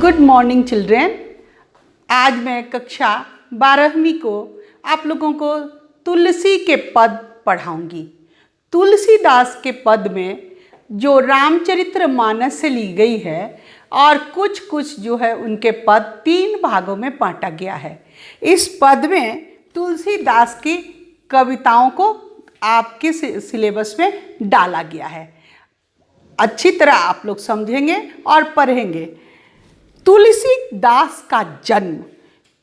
Good morning children. आज मैं कक्षा 12वीं को आप लोगों को तुलसी के पद पढ़ाऊंगी। तुलसीदास के पद में जो रामचरितमानस से ली गई है और कुछ जो है उनके पद 3 भागों में बांटा गया है। इस पद में तुलसीदास की कविताओं को आपके सिलेबस में डाला गया है। अच्छी तरह आप लोग समझेंगे और पढ़ेंगे। तुलसीदास का जन्म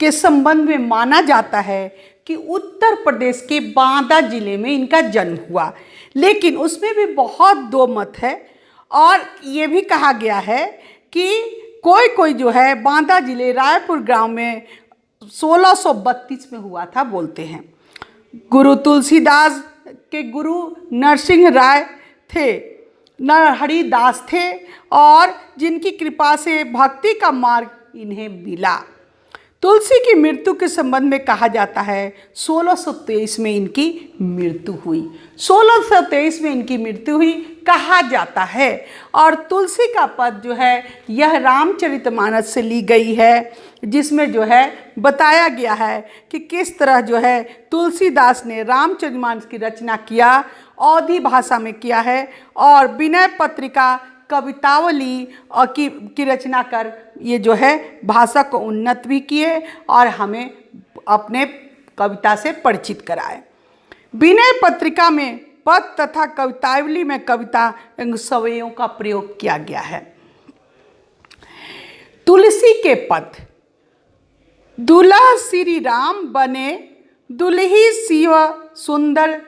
के संबंध में माना जाता है कि उत्तर प्रदेश के बांदा जिले में इनका जन्म हुआ, लेकिन उसमें भी बहुत दो मत है। और ये भी कहा गया है कि कोई जो है बांदा जिले रायपुर गांव में 1632 में हुआ था बोलते हैं। गुरु तुलसीदास के गुरु नरसिंह राय थे, नरहरिदास थे, और जिनकी कृपा से भक्ति का मार्ग इन्हें मिला। तुलसी की मृत्यु के संबंध में कहा जाता है 1623 में इनकी मृत्यु हुई। 1623 में इनकी मृत्यु हुई कहा जाता है। और तुलसी का पद जो है यह रामचरितमानस से ली गई है, जिसमें जो है बताया गया है कि किस तरह जो है तुलसीदास ने रामचरितमानस की रचना किया, अवधी भाषा में किया है, और विनय पत्रिका कवितावली की रचना कर ये जो है भाषा को उन्नत भी किए और हमें अपने कविता से परिचित कराए। विनय पत्रिका में पद तथा कवितावली में कविता एवं सवयों का प्रयोग किया गया है। तुलसी के पद। दुल्हा श्री राम बने, दुल्ही शिव सुंदर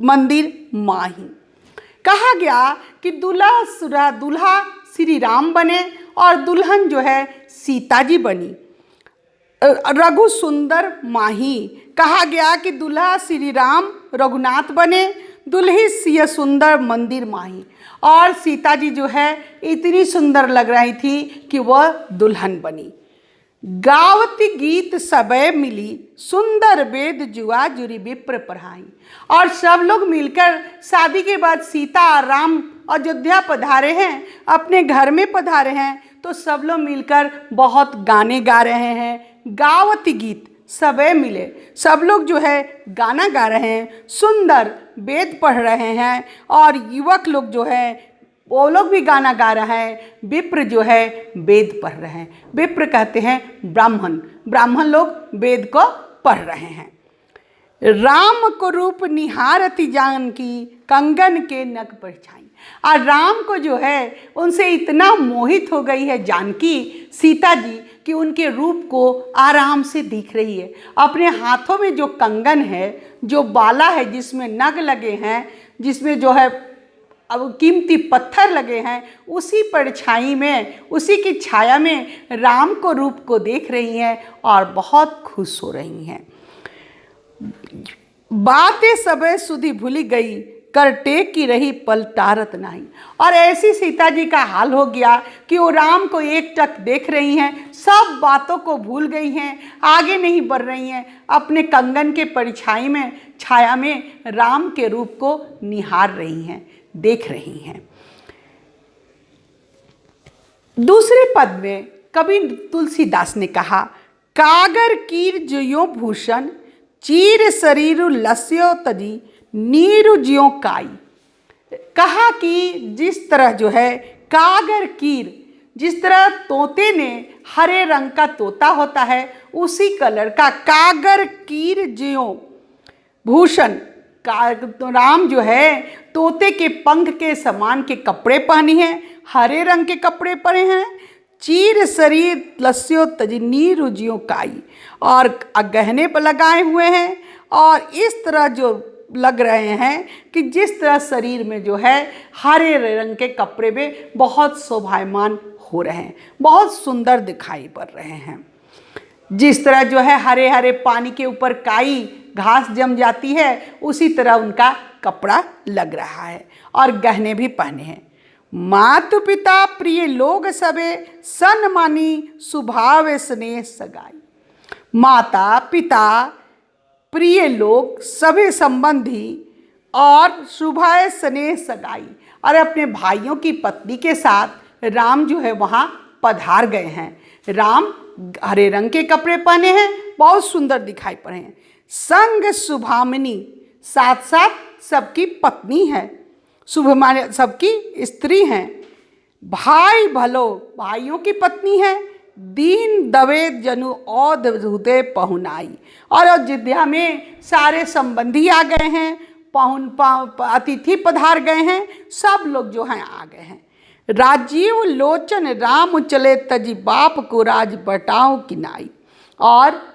मंदिर माही। कहा गया कि दूल्हा श्री राम बने और दुल्हन जो है सीता जी बनी। रघु सुंदर माही। कहा गया कि दूल्हा श्री राम रघुनाथ बने, दुल्ही सिय सुंदर मंदिर माही। और सीता जी जो है इतनी सुंदर लग रही थी कि वह दुल्हन बनी। गावती गीत सबे मिली, सुंदर वेद जुआ जुरी विप्र पढ़ाई। और सब लोग मिलकर शादी के बाद सीता और राम अयोध्या पधारे हैं, अपने घर में पधारे हैं, तो सब लोग मिलकर बहुत गाने गा रहे हैं। गावती गीत सबे मिले, सब लोग जो है गाना गा रहे हैं, सुंदर वेद पढ़ रहे हैं, और युवक लोग जो है वो लोग भी गाना गा रहा है। विप्र जो है वेद पढ़ रहे हैं। विप्र कहते हैं ब्राह्मण लोग वेद को पढ़ रहे हैं। राम को रूप निहारती जानकी, कंगन के नक परछाई। और राम को जो है उनसे इतना मोहित हो गई है जानकी सीता जी कि उनके रूप को आराम से दिख रही है। अपने हाथों में जो कंगन है, जो बाला है, जिसमें नग लगे हैं, जिसमें जो है अब कीमती पत्थर लगे हैं, उसी परछाई में, उसी की छाया में राम को रूप को देख रही हैं और बहुत खुश हो रही हैं। बातें सबे सुधी भूली गई, कर टेक की रही पल टारत नहीं। और ऐसी सीता जी का हाल हो गया कि वो राम को एक टक देख रही हैं, सब बातों को भूल गई हैं, आगे नहीं बढ़ रही हैं, अपने कंगन के परछाई में, छाया में राम के रूप को निहार रही हैं, देख रही हैं। दूसरे पद में कवि तुलसीदास ने कहा, कागर कीर ज्यों भूषण, चीर शरीर लस्यो तजी, नीरु ज्यों काई। कहा कि जिस तरह जो है कागर कीर, जिस तरह तोते ने हरे रंग का तोता होता है उसी कलर का कागर कीर ज्यों भूषण। राम जो है तोते के पंख के समान के कपड़े पहनी हैं, हरे रंग के कपड़े पहने हैं। चीर शरीर लस्यो तजी, नीरु ज्यों काई। और गहने पर लगाए हुए हैं, और इस तरह जो लग रहे हैं कि जिस तरह शरीर में जो है हरे रंग के कपड़े में बहुत शोभायमान हो रहे हैं, बहुत सुंदर दिखाई पड़ रहे हैं। जिस तरह जो है हरे हरे पानी के ऊपर काई घास जम जाती है, उसी तरह उनका कपड़ा लग रहा है, और गहने भी पहने हैं। मातु पिता प्रिय लोग सबे, सन मानी सुभाव स्नेह सगाई। माता पिता प्रिय लोग सभी संबंधी और सुभाव स्नेह सगाई। और अपने भाइयों की पत्नी के साथ राम जो है वहाँ पधार गए हैं। राम हरे रंग के कपड़े पहने हैं, बहुत सुंदर दिखाई पड़े हैं। संग शुभामिनी, साथ साथ सबकी पत्नी है, शुभ माने सबकी स्त्री हैं। भाई भलो, भाइयों की पत्नी है। दीन दवे जनु औध हृदय पहुनाई, और अयोध्या में सारे संबंधी आ गए हैं, अतिथि पधार गए हैं, सब लोग जो हैं आ गए हैं। राजीव लोचन राम चले तजी बाप को राज बटाओ किनाई, और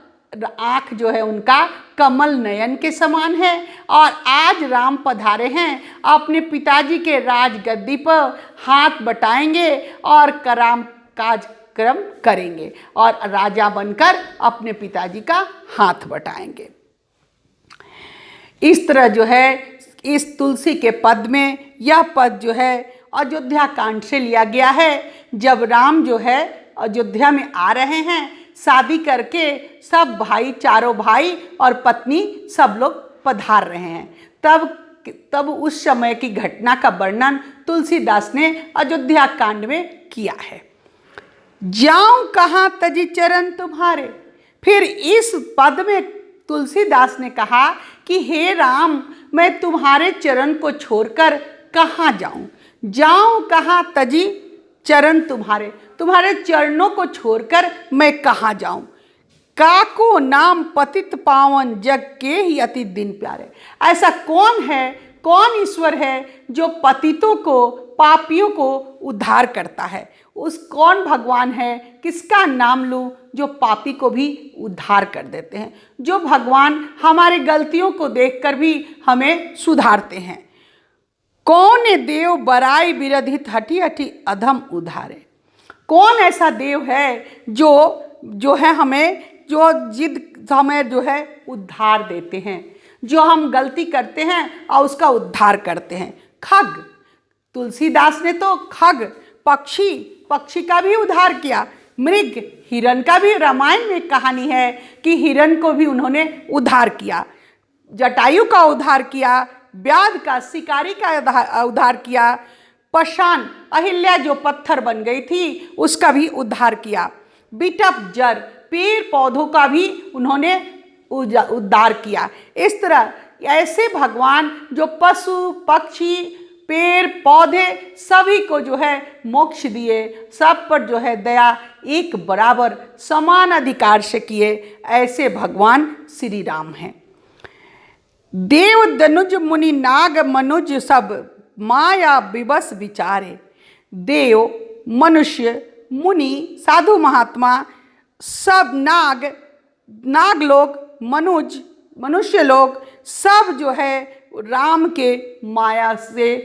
आँख जो है उनका कमल नयन के समान है। और आज राम पधारे हैं, अपने पिताजी के राज गद्दी पर हाथ बटाएंगे और कार्यक्रम करेंगे और राजा बनकर अपने पिताजी का हाथ बटाएंगे। इस तरह जो है इस तुलसी के पद में, यह पद जो है अयोध्या कांड से लिया गया है। जब राम जो है अयोध्या में आ रहे हैं, शादी करके सब भाई, चारों भाई और पत्नी सब लोग पधार रहे हैं, तब उस समय की घटना का वर्णन तुलसीदास ने अयोध्या कांड में किया है। जाऊं कहाँ तजी चरण तुम्हारे। फिर इस पद में तुलसीदास ने कहा कि हे राम, मैं तुम्हारे चरण को छोड़कर कहाँ जाऊं। जाऊं कहाँ तजी चरण तुम्हारे, तुम्हारे चरणों को छोड़कर मैं कहाँ जाऊं। काको नाम पतित पावन जग के ही अति दिन प्यारे। ऐसा कौन है, कौन ईश्वर है जो पतितों को, पापियों को उद्धार करता है। उस कौन भगवान है, किसका नाम लूँ जो पापी को भी उद्धार कर देते हैं, जो भगवान हमारी गलतियों को देखकर भी हमें सुधारते हैं। कौन देव बराई विरधित हठी हठी अधम उधारे। कौन ऐसा देव है जो है हमें, जो जिद हमें जो है उद्धार देते हैं, जो हम गलती करते हैं और उसका उद्धार करते हैं। खग, तुलसीदास ने तो खग, पक्षी का भी उद्धार किया। मृग, हिरण का भी रामायण में कहानी है कि हिरण को भी उन्होंने उद्धार किया। जटायु का उद्धार किया, व्याध का, शिकारी का उद्धार किया। पशान, अहिल्या जो पत्थर बन गई थी उसका भी उद्धार किया। बिटप जर, पेड़ पौधों का भी उन्होंने उद्धार किया। इस तरह ऐसे भगवान जो पशु पक्षी पेड़ पौधे सभी को जो है मोक्ष दिए, सब पर जो है दया एक बराबर समान अधिकार से किए, ऐसे भगवान श्री राम हैं। देव दनुज मुनि नाग मनुज सब माया विवश विचारे। देव, मनुष्य, मुनि, साधु महात्मा, सब नाग लोग, मनुष्य लोग सब जो है राम के माया से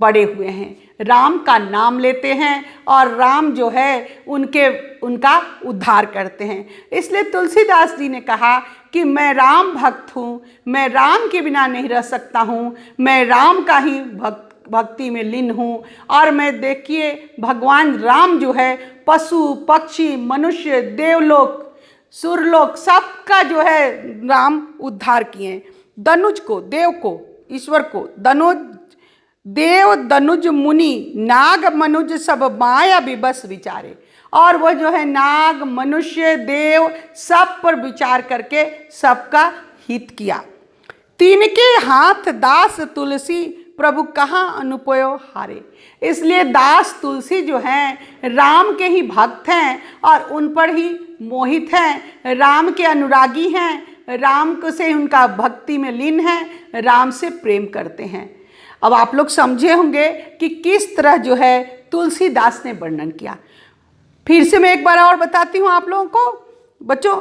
पड़े हुए हैं, राम का नाम लेते हैं और राम जो है उनका उद्धार करते हैं। इसलिए तुलसीदास जी ने कहा कि मैं राम भक्त हूँ, मैं राम के बिना नहीं रह सकता हूँ, मैं राम का ही भक्ति में लीन हूँ। और मैं देखिए भगवान राम जो है पशु पक्षी मनुष्य देवलोक सुरलोक सबका जो है राम उद्धार किए। दनुज को, देव को, ईश्वर को, देव दनुज मुनि नाग मनुज सब माया विवश विचारे। और वह जो है नाग मनुष्य देव सब पर विचार करके सबका हित किया। तिनके हाथ दास तुलसी प्रभु कहाँ अनुपयो हारे। इसलिए दास तुलसी जो हैं राम के ही भक्त हैं और उन पर ही मोहित हैं, राम के अनुरागी हैं, राम को से उनका भक्ति में लीन हैं, राम से प्रेम करते हैं। अब आप लोग समझे होंगे कि किस तरह जो है तुलसीदास ने वर्णन किया। फिर से मैं एक बार और बताती हूँ आप लोगों को। बच्चों,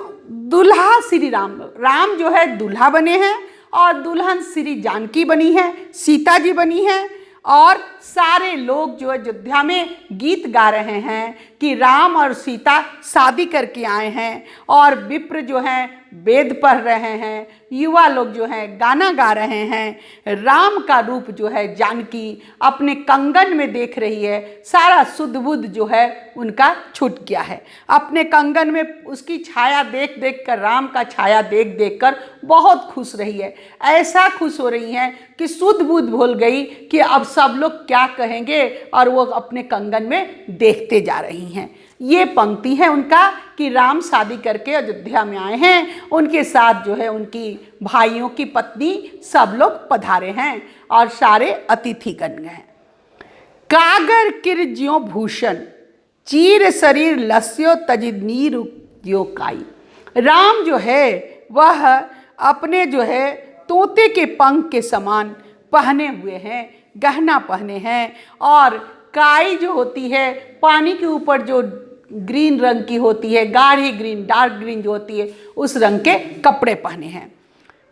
दुल्हा श्री राम, राम जो है दुल्हा बने हैं और दुल्हन श्री जानकी बनी है, सीता जी बनी है। और सारे लोग जो अयोध्या में गीत गा रहे हैं कि राम और सीता शादी करके आए हैं, और विप्र जो हैं वेद पढ़ रहे हैं, युवा लोग जो हैं गाना गा रहे हैं। राम का रूप जो है जानकी अपने कंगन में देख रही है, सारा सुध बुध जो है उनका छूट गया है। अपने कंगन में उसकी छाया देख देख कर, राम का छाया देख देख कर बहुत खुश रही है। ऐसा खुश हो रही हैं कि सुध बुध भूल गई कि अब सब लोग क्या कहेंगे, और वो अपने कंगन में देखते जा रही हैं। ये पंक्ति है उनका कि राम शादी करके अयोध्या में आए हैं, उनके साथ जो है उनकी भाइयों की पत्नी सब लोग पधारे हैं और सारे अतिथिगण हैं। कागर किर ज्यों भूषण चीर शरीर लस्यो तजि नीर ज्यों काई। राम जो है वह अपने जो है तोते के पंख के समान पहने हुए हैं, गहना पहने हैं, और काई जो होती है पानी के ऊपर जो ग्रीन रंग की होती है, गाढ़ी ग्रीन, डार्क ग्रीन जो होती है, उस रंग के कपड़े पहने हैं।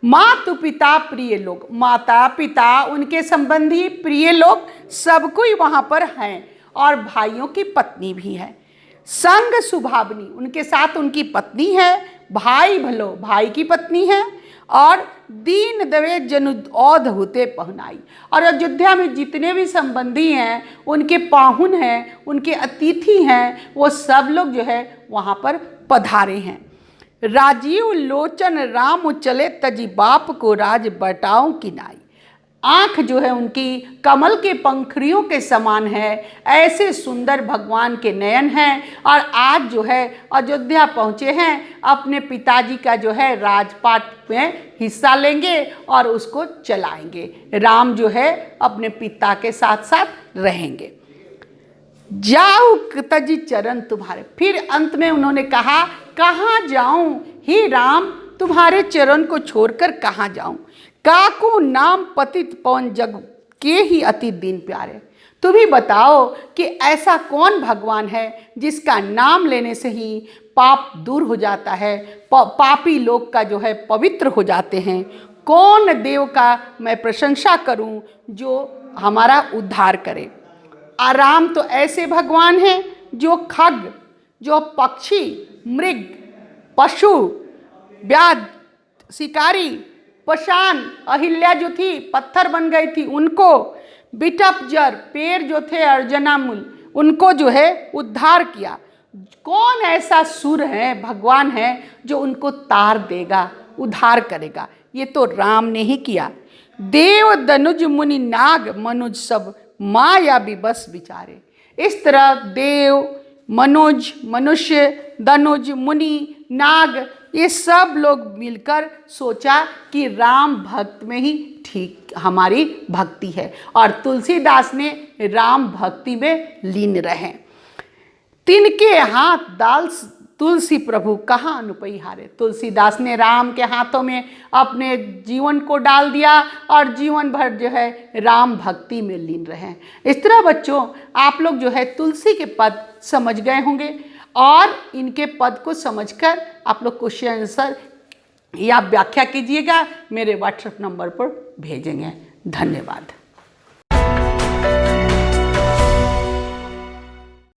मातु पिता प्रिय लोग, माता पिता उनके संबंधी प्रिय लोग सब कोई वहाँ पर हैं, और भाइयों की पत्नी भी है। संग सुभावनी, उनके साथ उनकी पत्नी है, भाई भलो भाई की पत्नी है, और दीन दवे जनु औध होते पहनाई। और अयोध्या में जितने भी संबंधी हैं, उनके पाहुन हैं, उनके अतिथि हैं, वो सब लोग जो है वहाँ पर पधारे हैं। राजीव लोचन राम चले तजी बाप को राज बटाऊं की नाई। आँख जो है उनकी कमल के पंखुड़ियों के समान है, ऐसे सुंदर भगवान के नयन हैं, और आज जो है अयोध्या पहुँचे हैं, अपने पिताजी का जो है राजपाट में हिस्सा लेंगे और उसको चलाएंगे। राम जो है अपने पिता के साथ साथ रहेंगे। जाऊ तजी चरण तुम्हारे, फिर अंत में उन्होंने कहा कहाँ जाऊं हे राम, तुम्हारे चरण को छोड़कर कहाँ जाऊं। काको नाम पतित पवन जग के ही अति दीन प्यारे। तुम ही बताओ कि ऐसा कौन भगवान है जिसका नाम लेने से ही पाप दूर हो जाता है, पापी लोग का जो है पवित्र हो जाते हैं। कौन देव का मैं प्रशंसा करूं जो हमारा उद्धार करे। आराम तो ऐसे भगवान हैं जो खग, जो पक्षी, मृग, पशु, व्याध, शिकारी, पशान, अहिल्या जो थी पत्थर बन गई थी उनको, बिटप जर पेड़ जो थे अर्जनामूल उनको जो है उद्धार किया। कौन ऐसा सुर है, भगवान है जो उनको तार देगा, उद्धार करेगा। ये तो राम ने ही किया। देव दनुज मुनि नाग मनुज सब माया विबस विचारे। इस तरह देव, मनुज, मनुष्य, दनुज, मुनि, नाग, ये सब लोग मिलकर सोचा कि राम भक्त में ही ठीक हमारी भक्ति है, और तुलसीदास ने राम भक्ति में लीन रहे। तिनके हाथ दाल तुलसी प्रभु कहाँ अनुपई हारे। तुलसीदास ने राम के हाथों में अपने जीवन को डाल दिया और जीवन भर जो है राम भक्ति में लीन रहे। इस तरह बच्चों आप लोग जो है तुलसी के पद समझ गए होंगे, और इनके पद को समझकर आप लोग क्वेश्चन आंसर या व्याख्या कीजिएगा, मेरे व्हाट्सएप नंबर पर भेजेंगे। धन्यवाद।